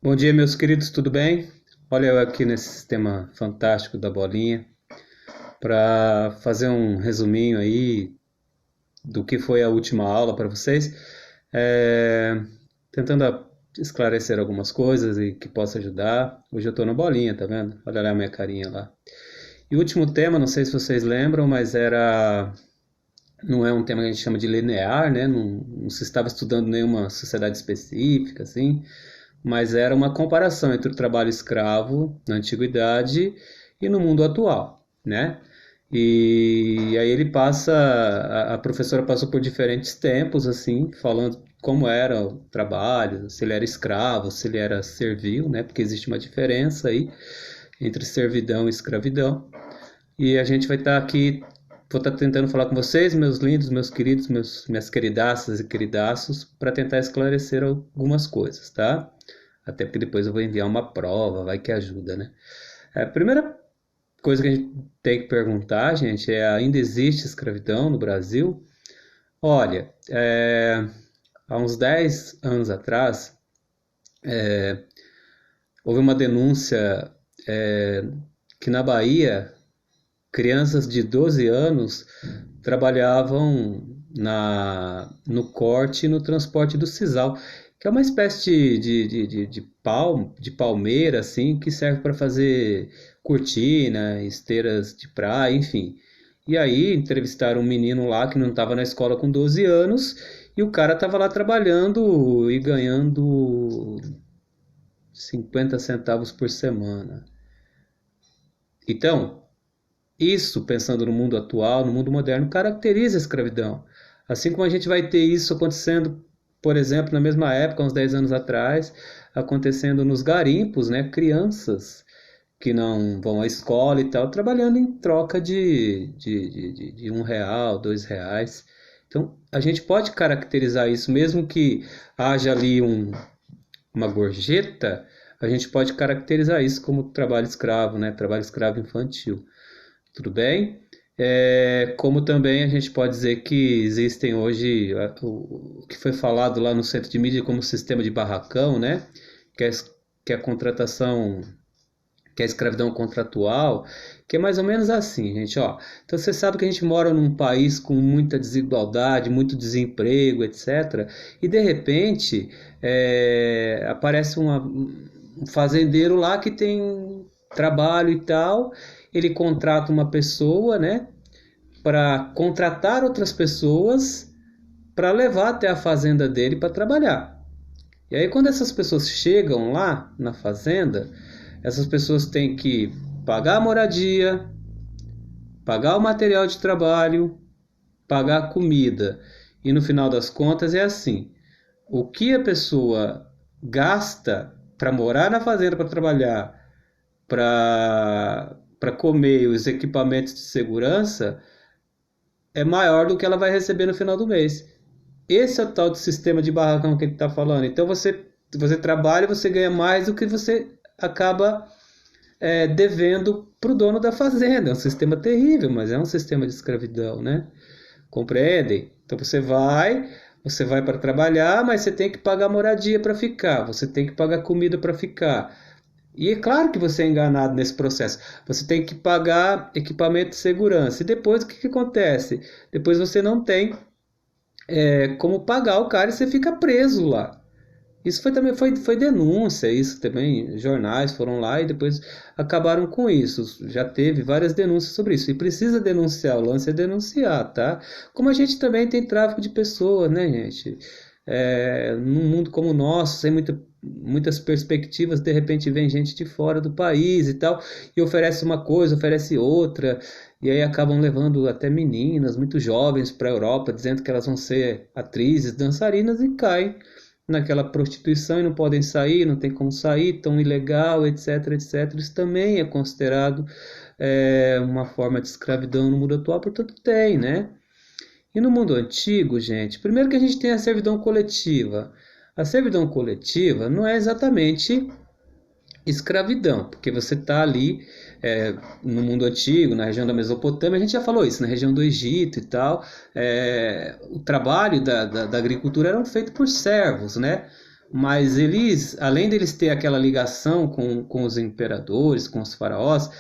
Bom dia, meus queridos, tudo bem? Olha eu aqui nesse sistema fantástico da bolinha para fazer um resuminho aí do que foi a última aula para vocês, é, tentando esclarecer algumas coisas e que possa ajudar. Hoje eu estou na bolinha, tá vendo? Olha lá a minha carinha lá. E o último tema, não sei se vocês lembram, mas não é um tema que a gente chama de linear, né? Não se estava estudando nenhuma sociedade específica, assim, mas era uma comparação entre o trabalho escravo na antiguidade e no mundo atual, né? E aí ele passa, a professora passou por diferentes tempos, assim, falando como era o trabalho, se ele era escravo, se ele era servil, né? Porque existe uma diferença aí entre servidão e escravidão. E a gente vai estar aqui, vou estar tentando falar com vocês, meus lindos, meus queridos, minhas queridaças e queridaços, para tentar esclarecer algumas coisas, tá? Até porque depois eu vou enviar uma prova, vai que ajuda, né? A primeira coisa que a gente tem que perguntar, gente, é: ainda existe escravidão no Brasil? Olha, há uns 10 anos atrás, houve uma denúncia que na Bahia crianças de 12 anos trabalhavam no corte e no transporte do sisal, que é uma espécie de palmeira, assim, que serve para fazer cortina, esteiras de praia, enfim. E aí entrevistaram um menino lá que não estava na escola com 12 anos e o cara estava lá trabalhando e ganhando 50 centavos por semana. Então, isso, pensando no mundo atual, no mundo moderno, caracteriza a escravidão. Assim como a gente vai ter isso acontecendo, por exemplo, na mesma época, uns 10 anos atrás, acontecendo nos garimpos, né? Crianças que não vão à escola e tal, trabalhando em troca de R$ 1, R$ 2. Então, a gente pode caracterizar isso, mesmo que haja ali uma gorjeta, a gente pode caracterizar isso como trabalho escravo, né? Trabalho escravo infantil. Tudo bem? Como também a gente pode dizer que existem hoje o que foi falado lá no centro de mídia como sistema de barracão, né? Que é, que é a contratação, que é a escravidão contratual, que é mais ou menos assim, gente, ó. Então você sabe que a gente mora num país com muita desigualdade, muito desemprego, etc. E de repente aparece um fazendeiro lá que tem trabalho e tal, ele contrata uma pessoa, né, para contratar outras pessoas para levar até a fazenda dele para trabalhar. E aí quando essas pessoas chegam lá na fazenda, essas pessoas têm que pagar a moradia, pagar o material de trabalho, pagar a comida. E no final das contas é assim: o que a pessoa gasta para morar na fazenda, para trabalhar, para comer os equipamentos de segurança, é maior do que ela vai receber no final do mês. Esse é o tal do sistema de barracão que ele está falando. Então você trabalha, você ganha mais do que você acaba devendo para o dono da fazenda. É um sistema terrível, mas é um sistema de escravidão, né? Compreendem? Então você vai para trabalhar, mas você tem que pagar moradia para ficar, você tem que pagar comida para ficar. E é claro que você é enganado nesse processo. Você tem que pagar equipamento de segurança. E depois o que acontece? Depois você não tem como pagar o cara e você fica preso lá. Isso também foi denúncia, isso também, jornais foram lá e depois acabaram com isso. Já teve várias denúncias sobre isso. E precisa denunciar, o lance é denunciar, tá? Como a gente também tem tráfico de pessoas, né, gente? Num mundo como o nosso, sem muitas perspectivas, de repente vem gente de fora do país e tal, e oferece uma coisa, oferece outra, e aí acabam levando até meninas muito jovens para a Europa, dizendo que elas vão ser atrizes, dançarinas, e caem naquela prostituição e não podem sair, não tem como sair, tão ilegal, etc, etc. Isso também é considerado uma forma de escravidão no mundo atual, portanto tem, né? E no mundo antigo, gente, primeiro que a gente tem a servidão coletiva. A servidão coletiva não é exatamente escravidão, porque você está ali no mundo antigo, na região da Mesopotâmia, a gente já falou isso, na região do Egito e tal, o trabalho da agricultura era feito por servos, né? mas eles, além deles ter aquela ligação com os imperadores, com os faraós,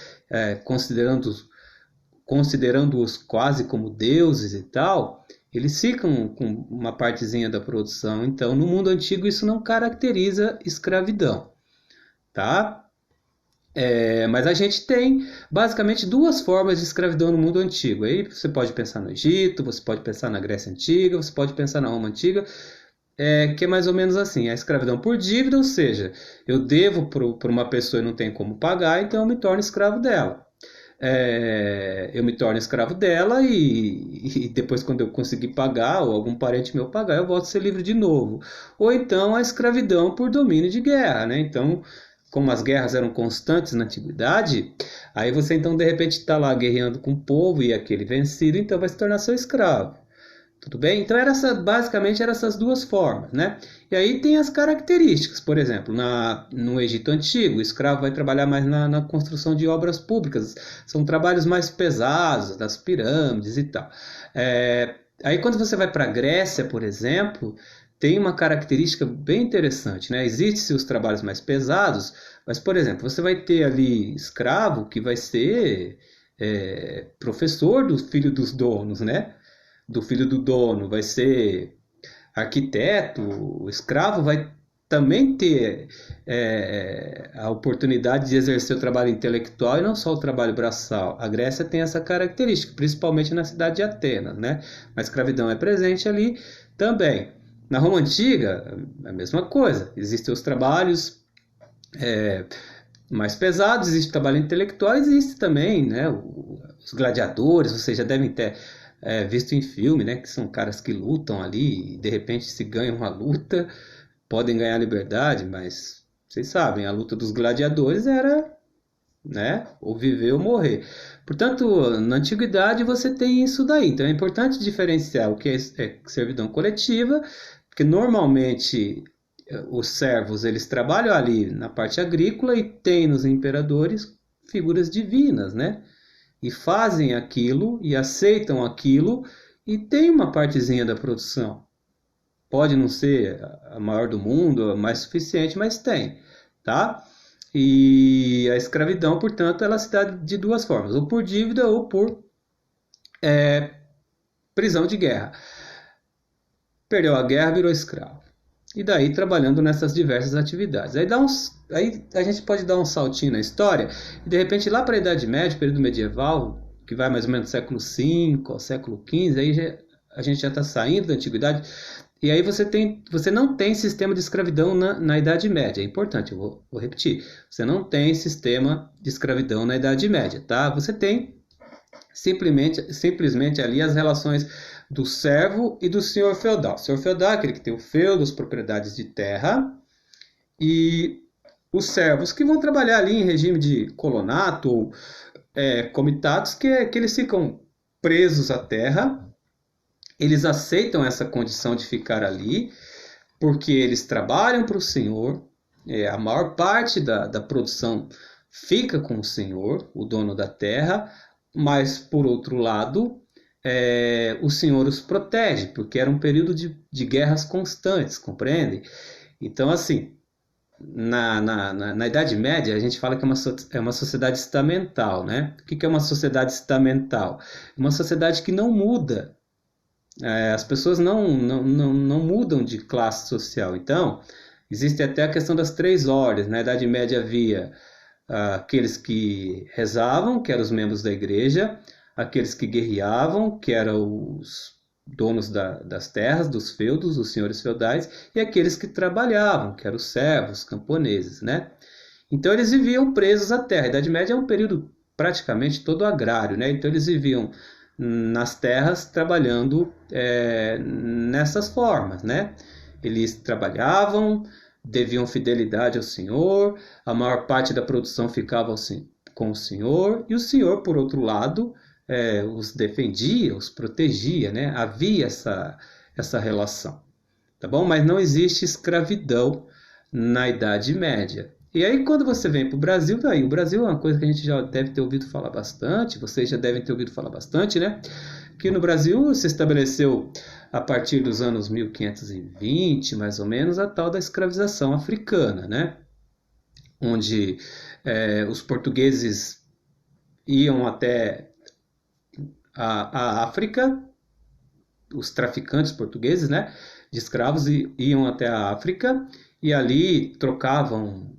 considerando-os quase como deuses e tal, eles ficam com uma partezinha da produção. Então, no mundo antigo, isso não caracteriza escravidão, tá? Mas a gente tem basicamente duas formas de escravidão no mundo antigo. Aí você pode pensar no Egito, você pode pensar na Grécia Antiga, você pode pensar na Roma Antiga, que é mais ou menos assim: a escravidão por dívida, ou seja, eu devo para uma pessoa e não tenho como pagar, então eu me torno escravo dela. Eu me torno escravo dela e depois, quando eu conseguir pagar, ou algum parente meu pagar, eu volto a ser livre de novo. Ou então a escravidão por domínio de guerra, né? Então, como as guerras eram constantes na antiguidade, aí você então de repente está lá guerreando com o povo e aquele vencido, então vai se tornar seu escravo. Tudo bem? Então basicamente eram essas duas formas, né? E aí tem as características. Por exemplo, no Egito Antigo, o escravo vai trabalhar mais na construção de obras públicas. São trabalhos mais pesados, das pirâmides e tal. Aí quando você vai para a Grécia, por exemplo, tem uma característica bem interessante, né? Existem os trabalhos mais pesados, mas, por exemplo, você vai ter ali escravo que vai ser professor do filho dos donos, né? Do filho do dono, vai ser arquiteto. O escravo vai também ter a oportunidade de exercer o trabalho intelectual e não só o trabalho braçal. A Grécia tem essa característica, principalmente na cidade de Atenas, né? A escravidão é presente ali também. Na Roma Antiga, a mesma coisa. Existem os trabalhos mais pesados, existe o trabalho intelectual, existe também, né, os gladiadores. Vocês já devem ter visto em filme, né, que são caras que lutam ali e de repente se ganham uma luta, podem ganhar liberdade, mas vocês sabem, a luta dos gladiadores era, né, ou viver ou morrer. Portanto, na antiguidade você tem isso daí. Então é importante diferenciar o que é servidão coletiva, porque normalmente os servos eles trabalham ali na parte agrícola e tem nos imperadores figuras divinas, né? E fazem aquilo e aceitam aquilo e tem uma partezinha da produção. Pode não ser a maior do mundo, a mais suficiente, mas tem, tá? E a escravidão, portanto, ela se dá de duas formas: ou por dívida ou por prisão de guerra. Perdeu a guerra, virou escravo. E daí trabalhando nessas diversas atividades. Aí a gente pode dar um saltinho na história e de repente lá para a Idade Média, período medieval, que vai mais ou menos do século V ao século XV, aí a gente já está saindo da antiguidade. E aí você não tem sistema de escravidão na Idade Média. É importante, eu vou repetir. Você não tem sistema de escravidão na Idade Média, tá? Você tem simplesmente ali as relações do servo e do senhor feudal. O senhor feudal é aquele que tem o feudo, as propriedades de terra, e os servos que vão trabalhar ali em regime de colonato ou comitatos, que eles ficam presos à terra. Eles aceitam essa condição de ficar ali, porque eles trabalham para o senhor. A maior parte da produção fica com o senhor, o dono da terra, mas, por outro lado, o senhor os protege, porque era um período de guerras constantes, compreende? Então, assim, na Idade Média, a gente fala que é uma sociedade estamental, né? O que é uma sociedade estamental? Uma sociedade que não muda. As pessoas não mudam de classe social. Então, existe até a questão das três ordens. Na Idade Média havia aqueles que rezavam, que eram os membros da igreja, aqueles que guerreavam, que eram os donos das terras, dos feudos, os senhores feudais, e aqueles que trabalhavam, que eram os servos, os camponeses, né? Então eles viviam presos à terra. A Idade Média é um período praticamente todo agrário, né? Então eles viviam nas terras trabalhando nessas formas, né? Eles trabalhavam, deviam fidelidade ao senhor, a maior parte da produção ficava com o senhor, e o senhor, por outro lado, os defendia, os protegia, né? Havia essa relação, tá bom? Mas não existe escravidão na Idade Média. E aí, quando você vem para o Brasil, o Brasil é uma coisa que a gente já deve ter ouvido falar bastante, vocês já devem ter ouvido falar bastante, né? Aqui no Brasil se estabeleceu a partir dos anos 1520, mais ou menos, a tal da escravização africana, né? Onde os portugueses iam até a África, os traficantes portugueses, né, de escravos iam até a África e ali trocavam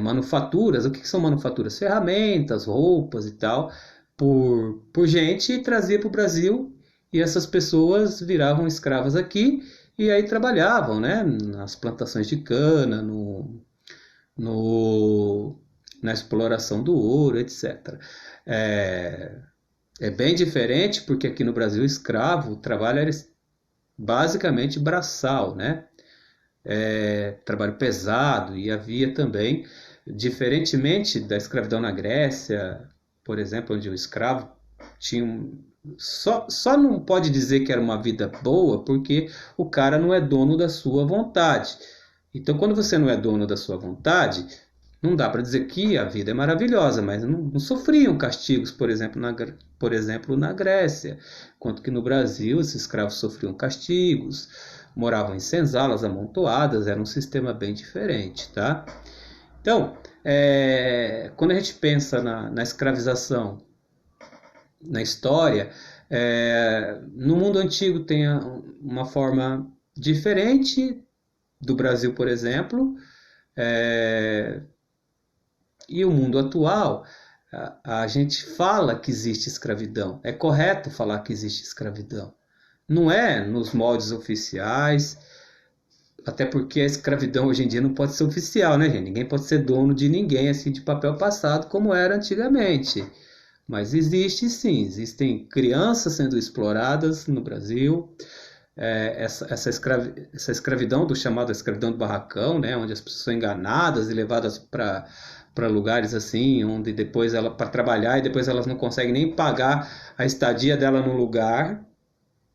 manufaturas. O que são manufaturas? Ferramentas, roupas e tal, por gente e trazia para o Brasil, e essas pessoas viravam escravas aqui e aí trabalhavam, né, nas plantações de cana, na exploração do ouro, etc. É bem diferente porque aqui no Brasil o trabalho era basicamente braçal, né? Trabalho pesado, e havia também, diferentemente da escravidão na Grécia, por exemplo, onde o escravo tinha só não pode dizer que era uma vida boa porque o cara não é dono da sua vontade. Então, quando você não é dono da sua vontade, não dá para dizer que a vida é maravilhosa, mas não sofriam castigos, por exemplo, na Grécia, enquanto que no Brasil esses escravos sofriam castigos, moravam em senzalas amontoadas, era um sistema bem diferente, tá? Então, quando a gente pensa na escravização, na história, no mundo antigo tem uma forma diferente do Brasil, por exemplo, e o mundo atual, a gente fala que existe escravidão. É correto falar que existe escravidão. Não é nos moldes oficiais, até porque a escravidão hoje em dia não pode ser oficial, né, gente? Ninguém pode ser dono de ninguém, assim, de papel passado, como era antigamente. Mas existe sim, existem crianças sendo exploradas no Brasil. Essa escravidão chamada escravidão do barracão, né, onde as pessoas são enganadas e levadas para lugares assim, onde depois ela para trabalhar e depois elas não conseguem nem pagar a estadia dela no lugar,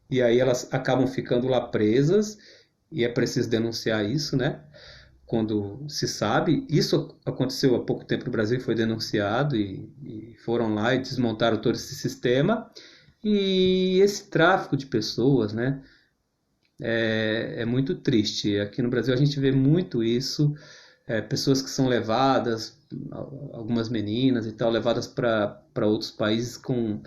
e aí elas acabam ficando lá presas, e é preciso denunciar isso, né? Quando se sabe, isso aconteceu há pouco tempo no Brasil, foi denunciado e foram lá e desmontaram todo esse sistema. E esse tráfico de pessoas, né, é muito triste. Aqui no Brasil a gente vê muito isso, pessoas que são levadas, algumas meninas e tal, levadas para outros países com,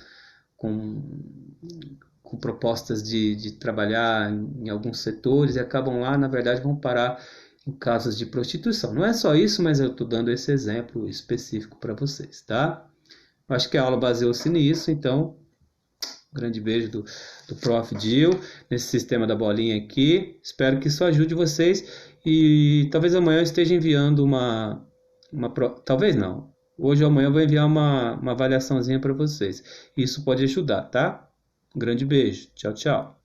com propostas de trabalhar em alguns setores e acabam lá, na verdade, vão parar em casas de prostituição. Não é só isso, mas eu estou dando esse exemplo específico para vocês, tá? Eu acho que a aula baseou-se nisso, então, grande beijo do Prof. Gil, nesse sistema da bolinha aqui. Espero que isso ajude vocês e talvez amanhã eu esteja enviando talvez não. Hoje ou amanhã eu vou enviar uma avaliaçãozinha para vocês. Isso pode ajudar, tá? Um grande beijo. Tchau, tchau.